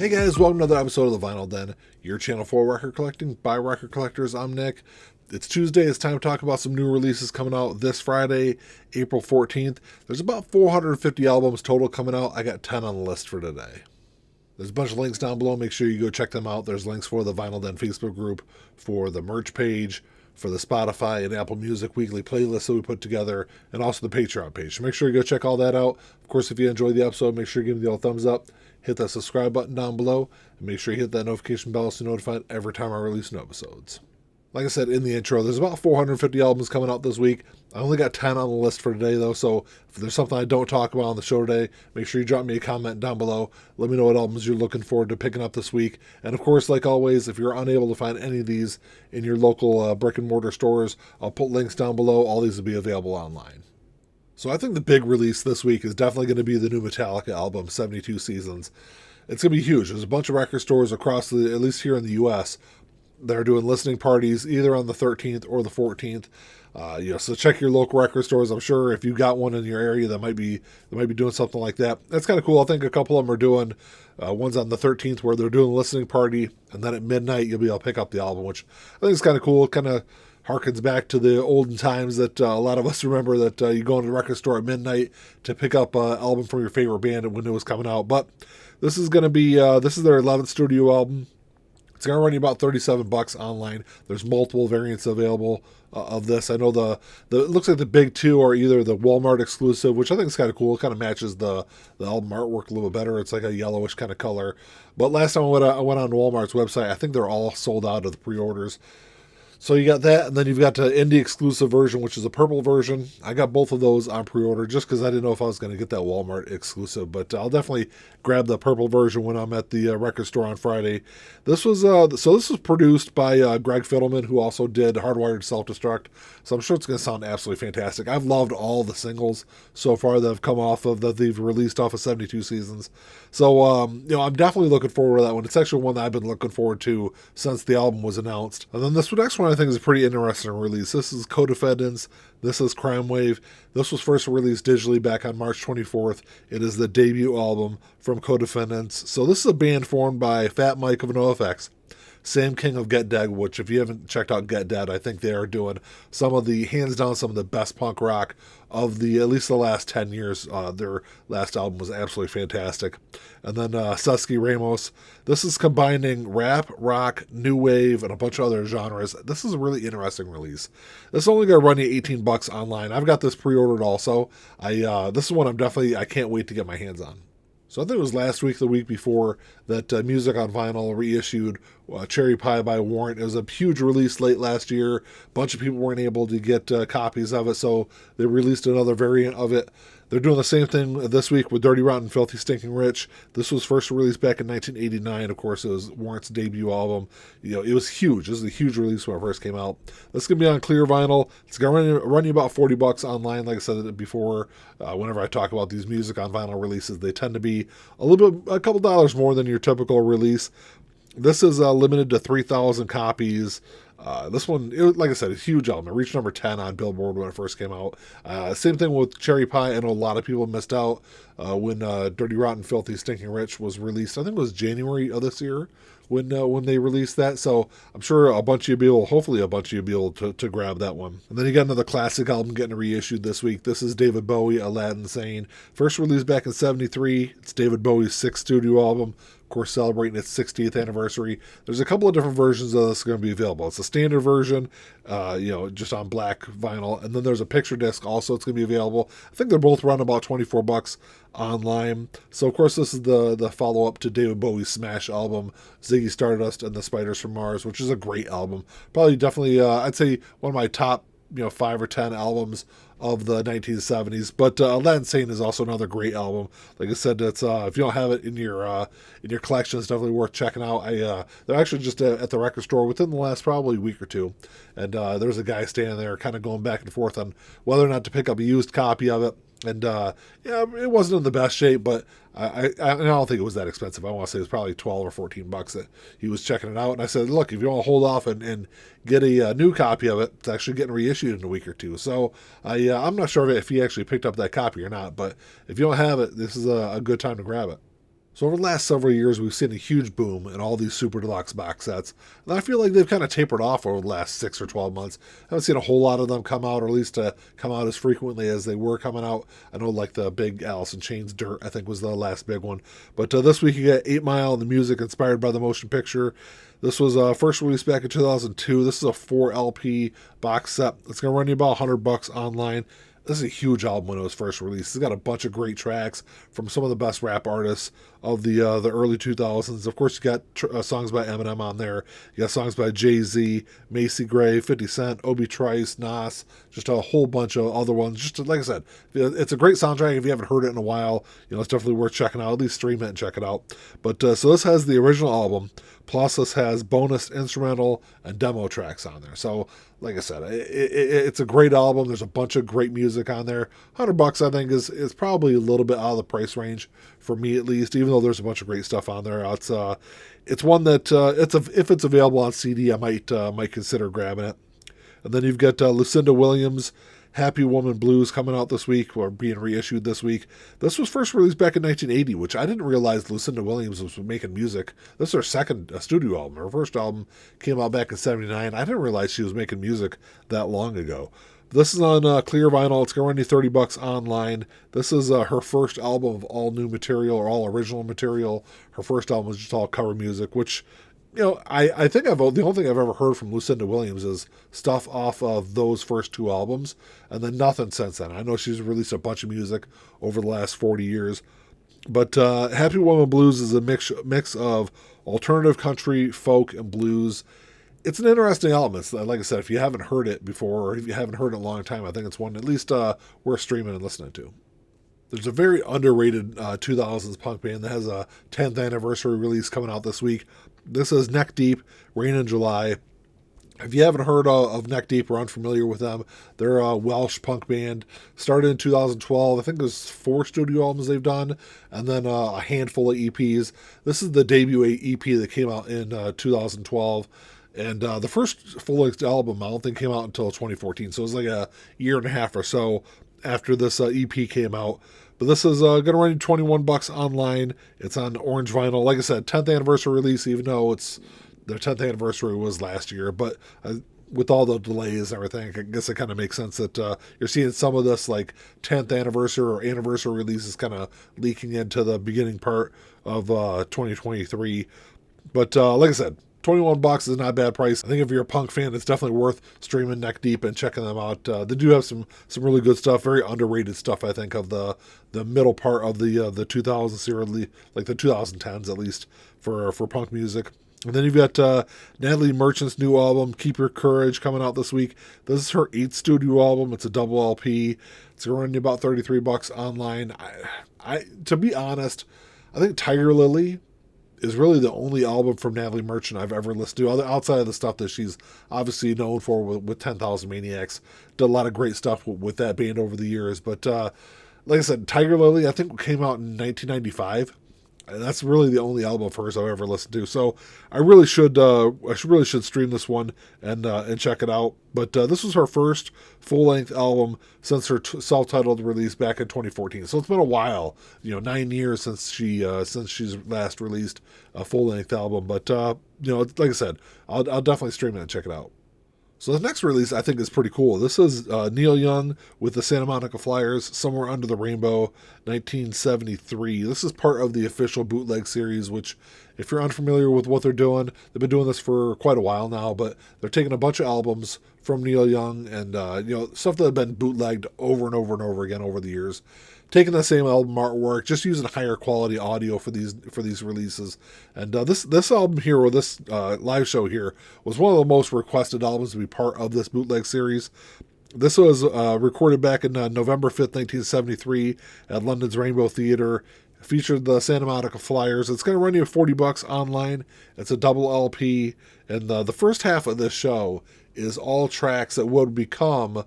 Hey guys, welcome to another episode of the Vinyl Den, your channel for record collecting by record collectors. I'm Nick. It's Tuesday. It's time to talk about some new releases coming out this Friday, April 14th. There's about 450 albums total coming out. I got 10 on the list for today. There's a bunch of links down below. Make sure you go check them out. There's links for the Vinyl Den Facebook group, for the merch page, for the Spotify and Apple Music weekly playlist that we put together, and also the Patreon page. So make sure you go check all that out. Of course, if you enjoyed the episode, make sure you give me the old thumbs up. Hit that subscribe button down below, and make sure you hit that notification bell so you're notified every time I release new episodes. Like I said in the intro, there's about 450 albums coming out this week. I only got 10 on the list for today, though, so if there's something I don't talk about on the show today, make sure you drop me a comment down below. Let me know what albums you're looking forward to picking up this week. And, of course, like always, if you're unable to find any of these in your local brick-and-mortar stores, I'll put links down below. All these will be available online. So I think the big release this week is definitely going to be the new Metallica album, 72 Seasons. It's going to be huge. There's a bunch of record stores across at least here in the U.S., that are doing listening parties either on the 13th or the 14th. So check your local record stores. I'm sure if you got one in your area that might be doing something like that. That's kind of cool. I think a couple of them are doing ones on the 13th where they're doing a listening party, and then at midnight you'll be able to pick up the album, which I think is kind of cool. It kind of harkens back to the olden times that a lot of us remember, that you go into the record store at midnight to pick up an album from your favorite band when it was coming out. But this is going to be this is their 11th studio album. It's going to run you about $37 online. There's multiple variants available of this. I know it looks like the big two are either the Walmart exclusive, which I think is kind of cool. It kind of matches the album artwork a little bit better. It's like a yellowish kind of color. But last time I went on Walmart's website, I think they're all sold out of the pre-orders. So you got that, and then you've got the indie exclusive version, which is a purple version. I got both of those on pre-order just because I didn't know if I was going to get that Walmart exclusive, but I'll definitely grab the purple version when I'm at the record store on Friday. This was produced by Greg Fidelman, who also did Hardwired Self-Destruct, so I'm sure it's going to sound absolutely fantastic. I've loved all the singles so far that have come off of that they've released off of 72 Seasons. So I'm definitely looking forward to that one. It's actually one that I've been looking forward to since the album was announced. And then this next one I think is a pretty interesting release. This is Codefendants. This is Crime Wave. This was first released digitally back on March 24th. It is the debut album from Codefendants. So this is a band formed by Fat Mike of NoFX, Sam King of Get Dead, which if you haven't checked out Get Dead, I think they are doing hands down some of the best punk rock of at least the last 10 years. Their last album was absolutely fantastic. And then Susky Ramos. This is combining rap, rock, new wave, and a bunch of other genres. This is a really interesting release. This is only going to run you $18 online. I've got this pre-ordered also. This is one I can't wait to get my hands on. So I think it was last week, the week before, that Music on Vinyl reissued Cherry Pie by Warrant. It was a huge release late last year. A bunch of people weren't able to get copies of it, so they released another variant of it. They're doing the same thing this week with Dirty Rotten Filthy Stinking Rich. This was first released back in 1989. Of course, it was Warrant's debut album. It was huge. This is a huge release when it first came out. This is going to be on clear vinyl. It's going to run you about $40 online. Like I said before, whenever I talk about these Music on Vinyl releases, they tend to be a couple dollars more than your typical release. This is limited to 3,000 copies. This one, like I said, a huge album. It reached number 10 on Billboard when it first came out. Same thing with Cherry Pie. I know a lot of people missed out when Dirty Rotten Filthy Stinking Rich was released. I think it was January of this year when they released that. So I'm sure hopefully a bunch of you will be able to grab that one. And then you got another classic album getting reissued this week. This is David Bowie, Aladdin, Sane. First released back in 1973. It's David Bowie's 6th studio album. Of course, celebrating its 60th anniversary. There's a couple of different versions of this going to be available. It's a standard version, just on black vinyl, and then there's a picture disc also. It's going to be available. I think they're both around about $24 online. So, of course, this is the follow-up to David Bowie's smash album, Ziggy Stardust and the Spiders from Mars, which is a great album. Definitely, I'd say one of my top 5 or 10 albums of the 1970s. But Aladdin Sane is also another great album. Like I said, it's if you don't have it in your collection, it's definitely worth checking out. They're actually just at the record store within the last probably week or two, and there's a guy standing there kind of going back and forth on whether or not to pick up a used copy of it. And it wasn't in the best shape, but I don't think it was that expensive. I want to say it was probably $12 or $14 that he was checking it out. And I said, look, if you want to hold off and get a new copy of it, it's actually getting reissued in a week or two. So I'm not sure if he actually picked up that copy or not, but if you don't have it, this is a good time to grab it. So over the last several years, we've seen a huge boom in all these super deluxe box sets, and I feel like they've kind of tapered off over the last 6 or 12 months. I haven't seen a whole lot of them come out, or at least come out as frequently as they were coming out. I know like the big Alice in Chains Dirt, I think was the last big one. But this week you get 8 Mile, the music inspired by the motion picture. This was first released back in 2002. This is a 4 LP box set. It's going to run you about $100 online. This is a huge album when it was first released. It's got a bunch of great tracks from some of the best rap artists of the early 2000s. Of course, you got songs by Eminem on there. You got songs by Jay-Z, Macy Gray, 50 Cent, Obi Trice, Nas, just a whole bunch of other ones. Just like I said, it's a great soundtrack. If you haven't heard it in a while, it's definitely worth checking out. At least stream it and check it out. But so this has the original album, plus this has bonus instrumental and demo tracks on there. So like I said, it's a great album. There's a bunch of great music on there. $100 I think is probably a little bit out of the price range for me at least, even though there's a bunch of great stuff on there. It's one that if it's available on CD, I might consider grabbing it. And then you've got Lucinda Williams' Happy Woman Blues coming out this week, or being reissued this week. This was first released back in 1980, which I didn't realize Lucinda Williams was making music. This is her second studio album. Her first album came out back in 79. I didn't realize she was making music that long ago. This is on clear vinyl. It's going to run you $30 online. This is her first album of all new material, or all original material. Her first album was just all cover music, which, I think the only thing I've ever heard from Lucinda Williams is stuff off of those first 2 albums, and then nothing since then. I know she's released a bunch of music over the last 40 years. But Happy Woman Blues is a mix of alternative country, folk, and blues. It's an interesting album. It's, like I said, if you haven't heard it before, or if you haven't heard it in a long time, I think it's one at least worth streaming and listening to. There's a very underrated 2000s punk band that has a 10th anniversary release coming out this week. This is Neck Deep, Rain in July. If you haven't heard of Neck Deep or unfamiliar with them, they're a Welsh punk band. Started in 2012. I think there's 4 studio albums they've done, and then a handful of EPs. This is the debut EP that came out in 2012. And the first full-length album, I don't think came out until 2014. So it was like a year and a half or so after this EP came out. But this is going to run you $21 online. It's on orange vinyl. Like I said, 10th anniversary release, even though their 10th anniversary was last year. But with all the delays and everything, I guess it kind of makes sense that you're seeing some of this like 10th anniversary or anniversary releases kind of leaking into the beginning part of 2023. But like I said, $21 is not a bad price. I think if you're a punk fan, it's definitely worth streaming Neck Deep and checking them out. They do have some really good stuff, very underrated stuff, I think, of the middle part of the 2000s here, like the 2010s at least, for punk music. And then you've got Natalie Merchant's new album, Keep Your Courage, coming out this week. This is her 8th studio album. It's a double LP. It's going to run you about $33 online. To be honest, I think Tiger Lily is really the only album from Natalie Merchant I've ever listened to, outside of the stuff that she's obviously known for with 10,000 Maniacs. Did a lot of great stuff with that band over the years. But like I said, Tiger Lily, I think, came out in 1995. And that's really the only album of hers I've ever listened to. So I really should stream this one and check it out. But this was her first full-length album since her self-titled release back in 2014. So it's been a while, 9 years since she's last released a full-length album. But like I said, I'll definitely stream it and check it out. So the next release I think is pretty cool. This is Neil Young with the Santa Monica Flyers, Somewhere Under the Rainbow, 1973. This is part of the official bootleg series, which, if you're unfamiliar with what they're doing, they've been doing this for quite a while now, but they're taking a bunch of albums from Neil Young and stuff that have been bootlegged over and over and over again over the years, taking the same album artwork, just using higher quality audio for these releases. And this album here, or this live show here, was one of the most requested albums to be part of this bootleg series. This was recorded back in November 5th, 1973 at London's Rainbow Theatre. Featured the Santa Monica Flyers. It's going to run you $40 online. It's a double LP. And the first half of this show is all tracks that would become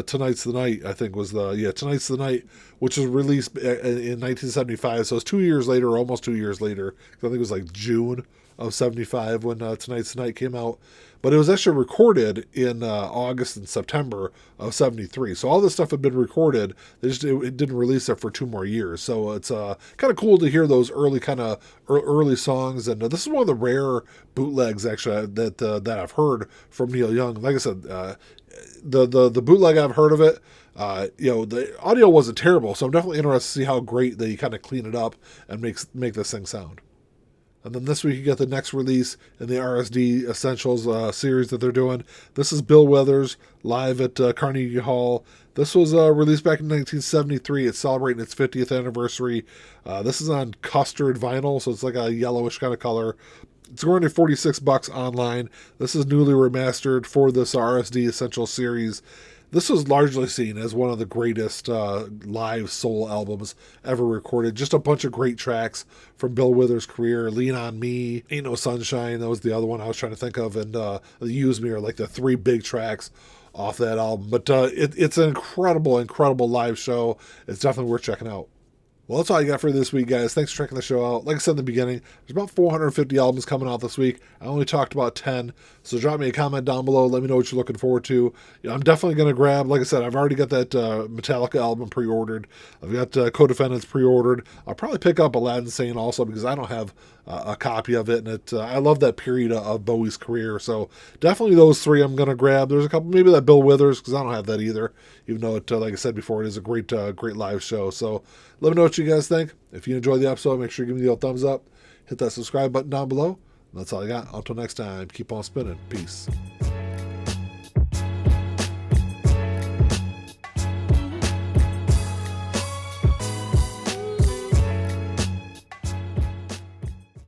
Tonight's the Night, I think was Tonight's the Night, which was released in 1975. So it's 2 years later, or almost 2 years later. I think it was like June of 75 when Tonight's the Night came out. But it was actually recorded in August and September of 73. So all this stuff had been recorded. It didn't release it for 2 more years. So it's kind of cool to hear those early songs. And this is one of the rare bootlegs, actually, that I've heard from Neil Young. Like I said, the bootleg I've heard of it, the audio wasn't terrible. So I'm definitely interested to see how great they kind of clean it up and make this thing sound. And then this week you get the next release in the RSD Essentials series that they're doing. This is Bill Withers live at Carnegie Hall. This was released back in 1973. It's celebrating its 50th anniversary. This is on custard vinyl, so it's like a yellowish kind of color. It's going to $46 online. This is newly remastered for this RSD Essentials series. This was largely seen as one of the greatest live soul albums ever recorded. Just a bunch of great tracks from Bill Withers' career. Lean on Me, Ain't No Sunshine, that was the other one I was trying to think of, and Use Me are like the three big tracks off that album. But it's an incredible, incredible live show. It's definitely worth checking out. Well, that's all I got for this week, guys. Thanks for checking the show out. Like I said in the beginning, there's about 450 albums coming out this week. I only talked about 10, so drop me a comment down below. Let me know what you're looking forward to. I'm definitely going to grab, like I said, I've already got that Metallica album pre-ordered. I've got Codefendants pre-ordered. I'll probably pick up Aladdin, Sane also because I don't have a copy of it, and I love that period of Bowie's career. So definitely those three I'm going to grab. There's a couple, maybe that Bill Withers, because I don't have that either, even though it, like I said before, it is a great live show. So let me know what you guys think. If you enjoyed the episode, make sure you give me the old thumbs up. Hit that subscribe button down below. And that's all I got. Until next time, keep on spinning. Peace.